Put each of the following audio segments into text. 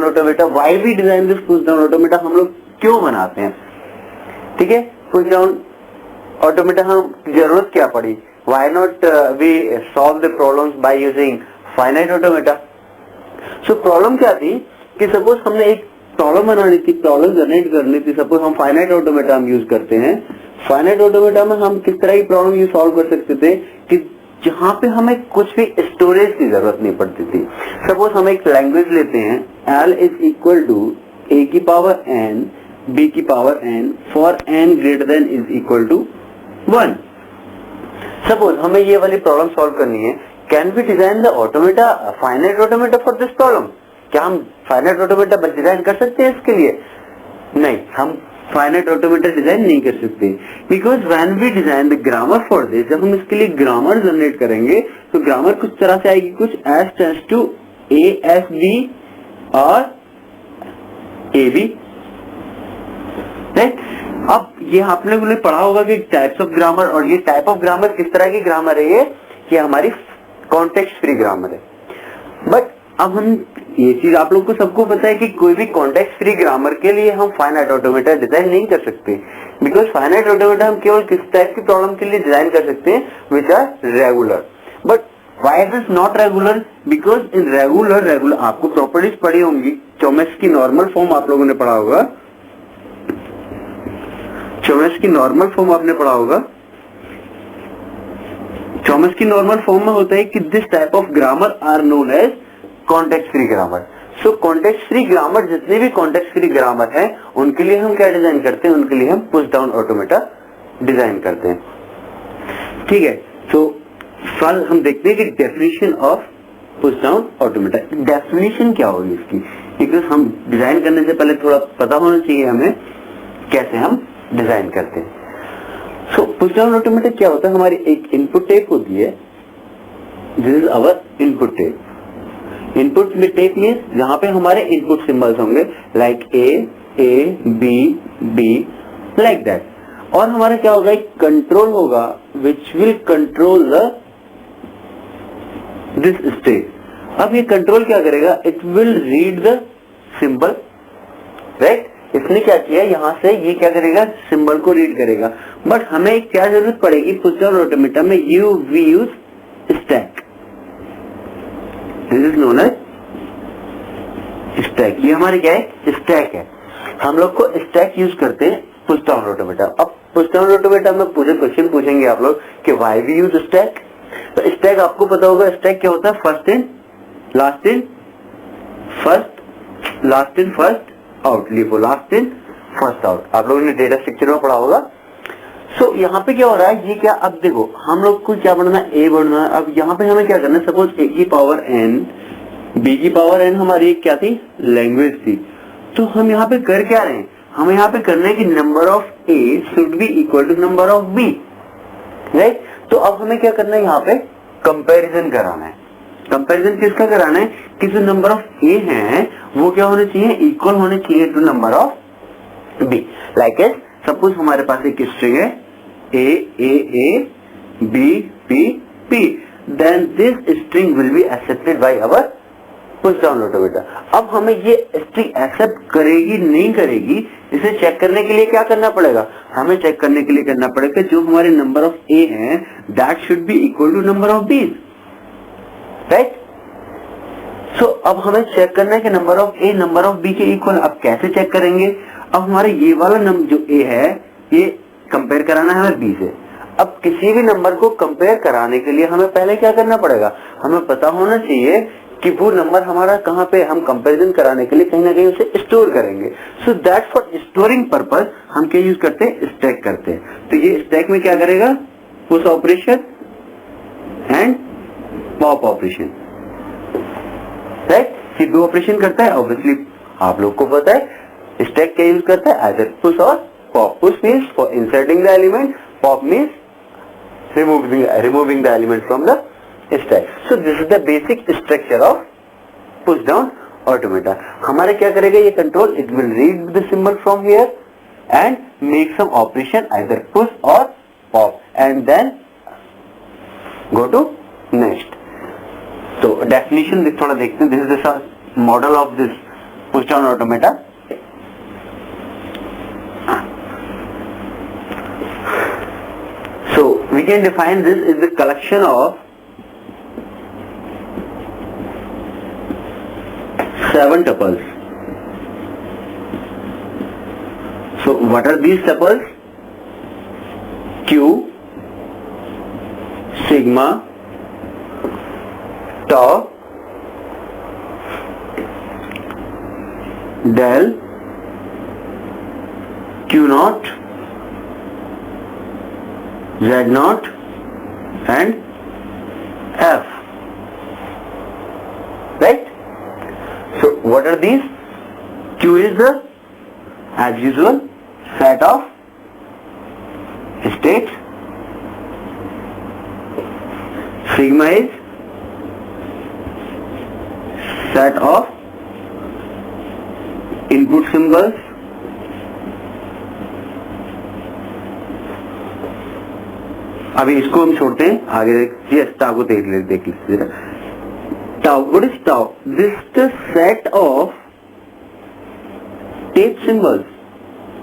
Automata, why we design this push down automata, हम लोग क्यों बनाते हैं, ठीक है। पुश डाउन ऑटोमेटा हम जरूरत क्या पड़ी, why not we solve the problems by using finite automata. So problem क्या थी कि सपोज हमने एक प्रॉब्लम बनानी थी, प्रॉब्लम जनरेट करनी थी, सपोज हम फाइनाइट ऑटोमेटा हम यूज करते हैं। फाइनाइट ऑटोमेटा में हम किस तरह की प्रॉब्लम ये सॉल्व कर सकते थे कि जहां पे हमें कुछ भी स्टोरेज की जरूरत नहीं पड़ती थी। सपोज हम एक लैंग्वेज लेते हैं, L is equal to A की पावर n B की power n for n greater than is equal to 1। Suppose हमें ये वाली प्रॉब्लम सॉल्व करनी है, can we design the automata finite automata for this problem. क्या हम फाइनाइट ऑटोमेटा डिजाइन कर सकते हैं इसके लिए? नहीं, हम फाइनाइट ऑटोमेटा डिजाइन नहीं कर सकते, because when we design the grammar for this, जब हम इसके लिए ग्रामर जनरेट करेंगे तो ग्रामर कुछ तरह से आएगी, कुछ S tends to a S b और ए बी, राइट। अब ये आपने लोगों ने पढ़ा होगा कि टाइप्स ऑफ ग्रामर, और ये टाइप ऑफ ग्रामर किस तरह की ग्रामर है, ये हमारी कॉन्टेक्स्ट फ्री ग्रामर है। बट अब हम ये चीज आप लोग को सबको पता है कि कोई भी कॉन्टेक्स्ट फ्री ग्रामर के लिए हम फाइनाइट ऑटोमेटा डिजाइन नहीं कर सकते, बिकॉज फाइनाइट ऑटोमेटा हम केवल किस टाइप की प्रॉब्लम के लिए डिजाइन कर सकते हैं, which are regular. But why it is not regular, because in regular आपको प्रॉपर्टीज पढ़ी होंगी, चोमेस्की की नॉर्मल फॉर्म आप लोगों ने पढ़ा होगा, चोमेस्की की नॉर्मल फॉर्म आपने पढ़ा होगा। चोमेस्की की नॉर्मल फॉर्म में होता है कि this type of grammar are known as context free grammar. So context free grammar, जितने भी कॉन्टेक्स्ट फ्री ग्रामर है उनके लिए हम क्या डिजाइन करते हैं, उनके लिए हम पुश डाउन ऑटोमेटा डिजाइन करते हैं, ठीक है। सो फल हम देखते हैं कि definition of push down automata, definition क्या होगी इसकी, बिकॉज हम डिजाइन करने से पहले थोड़ा पता होना चाहिए हमें कैसे हम डिजाइन करते हैं। सो पुश डाउन ऑटोमेटा क्या होता है, हमारी एक इनपुट टेप होती है, this is our input tape. Input में टेप मीन्स जहां पे हमारे इनपुट सिंबल्स होंगे, like a b b, like that. और हमारा क्या होगा, एक कंट्रोल होगा which will control this state. अब ये कंट्रोल क्या करेगा, it will read the symbol, right. इसने क्या किया, यहाँ से ये क्या करेगा, सिंबल को रीड करेगा। बट हमें क्या जरूरत पड़ेगी पुश डाउन ऑटोमेटा में, we use stack, this is known as stack. ये हमारे क्या है, स्टैक है। हम लोग को स्टैक यूज करते हैं पुश डाउन ऑटोमेटा। अब पुश डाउन ऑटोमेटा में पूरे क्वेश्चन पूछेंगे आप लोग कि व्हाई वी यूज स्टैक। तो स्टैक आपको पता होगा, स्टैक क्या होता है, first in last in first, last in first out, लिखो लास्ट इन फर्स्ट आउट, आप लोगों ने डेटा स्ट्रक्चर में पढ़ा होगा। सो यहाँ पे क्या हो रहा है, ये क्या, अब देखो हम लोग को क्या बढ़ना है, ए बढ़ना है। अब यहाँ पे हमें क्या करना है, सपोज ए की पावर एन बी की पावर एन हमारी क्या थी, लैंग्वेज थी। तो हम यहाँ पे कर क्या रहे हैं, हमें यहाँ पे करना है कि number of a should be equal to number of B, right. तो अब हमें क्या करना है, यहाँ पे कंपैरिजन कराना है। कंपैरिजन किसका कराना है, कि जो नंबर ऑफ ए है वो क्या होने चाहिए, इक्वल होने चाहिए to number of b. Like as suppose हमारे पास एक स्ट्रिंग है a b p p, then this string will be accepted by our push down automata. अब हमें ये स्ट्रिंग एक्सेप्ट करेगी नहीं करेगी, इसे चेक करने के लिए क्या करना पड़ेगा, हमें चेक करने के लिए करना पड़ेगा जो हमारे नंबर ऑफ ए है that should be equal to number of B, right. So अब हमें चेक करना है कि number of A number of B के इक्वल। अब कैसे चेक करेंगे, अब हमारे ये वाला नंबर जो ए है ये कंपेयर कराना है हमें बी से। अब किसी भी नंबर को कंपेयर कराने के लिए हमें पहले क्या करना पड़ेगा, हमें पता होना चाहिए कि वो नंबर हमारा कहाँ पे, हम कंपैरिजन कराने के लिए कहीं ना कहीं उसे स्टोर करेंगे। So that for storing purpose हम क्या यूज करते हैं, स्टैक करते हैं। तो ये स्टैक में क्या करेगा, push operation and pop operation, right. ये दो ऑपरेशन करता है। ऑब्वियसली आप लोग को पता है स्टैक क्या यूज करता है, आइदर पुश और pop. Push means for inserting the element, pop means removing the element from the stack. So this is the basic structure of push down automata. हमारे क्या करेगा ये control, it will read the symbol from here and make some operation either push or pop and then go to next. तो definition थोड़ा देखते हैं. This is the model of this push down automata. So we can define this as the collection of 7 tuples. So what are these tuples? Q, sigma, tau, del, Q naught, Z naught and F. Right? So what are these? Q is the, as usual, set of states. Sigma is set of input symbols. अभी इसको हम छोड़ते हैं, आगे देखिए tau को देख लीजिए जरा। Tau, what is tau? This the set of tape symbols.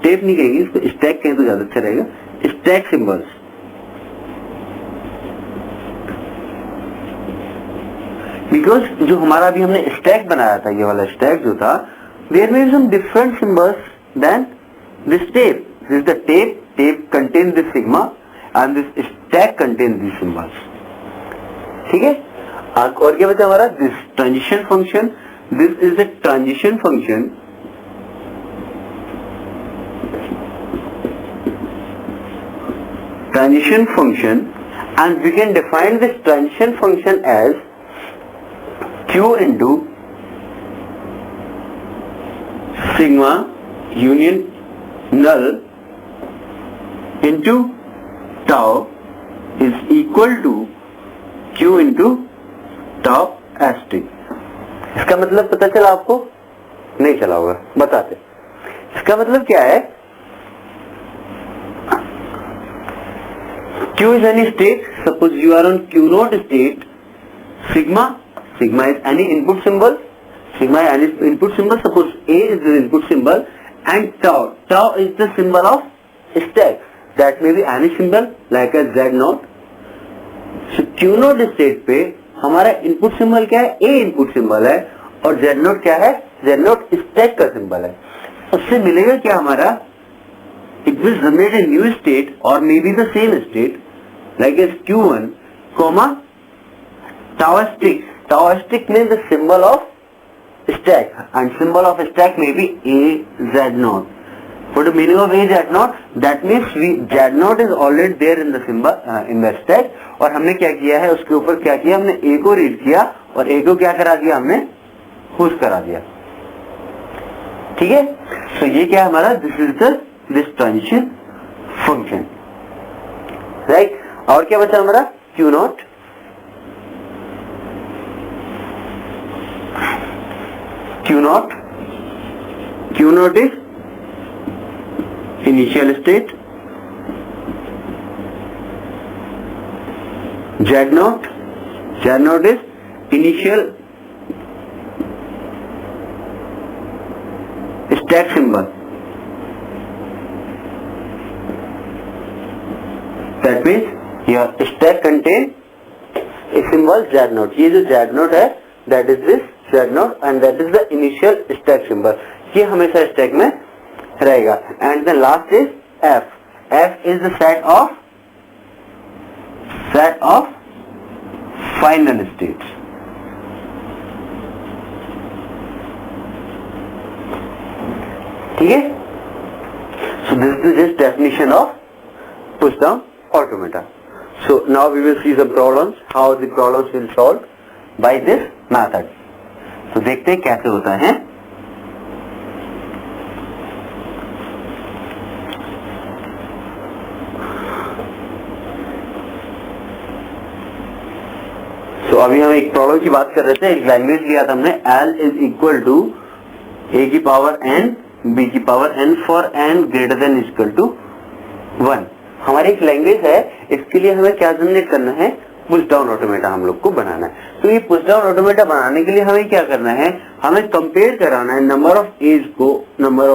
Tape नहीं कहेंगे इसको, स्टैक कहें तो ज्यादा अच्छा रहेगा। स्टैक सिंबल्स, बिकॉज जो हमारा अभी हमने स्टैक बनाया था, ये वाला स्टैक जो था, देयर में some different symbols then this tape. This the tape, tape contain this sigma and this stack contains these symbols. ठीक है? और क्या बचा हमारा? This transition function. This is the transition function. Transition function, and we can define this transition function as Q into sigma union null into tau is equal to Q into tau st. इसका मतलब पता चला आपको? नहीं चला होगा, बताते। इसका मतलब क्या है? Q is any state. Suppose you are on Q naught state. Sigma is any input symbol. Sigma is any input symbol. Suppose A is the input symbol and tau is the symbol of stack. That may be any symbol like a Z naught. So Q naught state पे हमारा input symbol क्या है? A input symbol है, और Z naught क्या है? Z naught stack का symbol है। उससे मिलेगा क्या हमारा? It will generate a new state or maybe the same state like as Q1, tau stick. Tau stick means the symbol of stack, and symbol of stack may be A Z naught. What the meaning of A Z naught? That means Z naught is already there in the symbol in the stack, और हमने क्या किया है? उसके ऊपर क्या किया? हमने A को रीड किया और A को क्या करा दिया? हमने पुश करा दिया। ठीक है? तो ये क्या हमारा? This is this transition function, right. और क्या बचा हमारा? Q naught, Q naught is initial state, Z naught is initial stack symbol. That means your stack contain a symbol Z naught. ये जो Z naught है, that is this Z naught, and that is the initial stack symbol. ये हमेशा stack में रहेगा। And the last is F. F is the set of final states. ठीक है? So this is just definition of push down automata. So now we will see some problems, how the problems will solve by this method. तो देखते हैं कैसे होता है। तो अभी हम एक प्रॉब्लम की बात कर रहे थे, एक लैंग्वेज लिया था हमने, L is equal to A की पावर n B की power n for n greater than equal to 1। हमारी एक लैंग्वेज है, इसके लिए हमें क्या जनरेट करना है? पुश डाउन ऑटोमेटा हम लोग को बनाना है। तो ये पुश डाउन ऑटोमेटा बनाने के लिए हमें क्या करना है, हमें कंपेयर कराना है नंबर ऑफ एज को नंबर ऑफ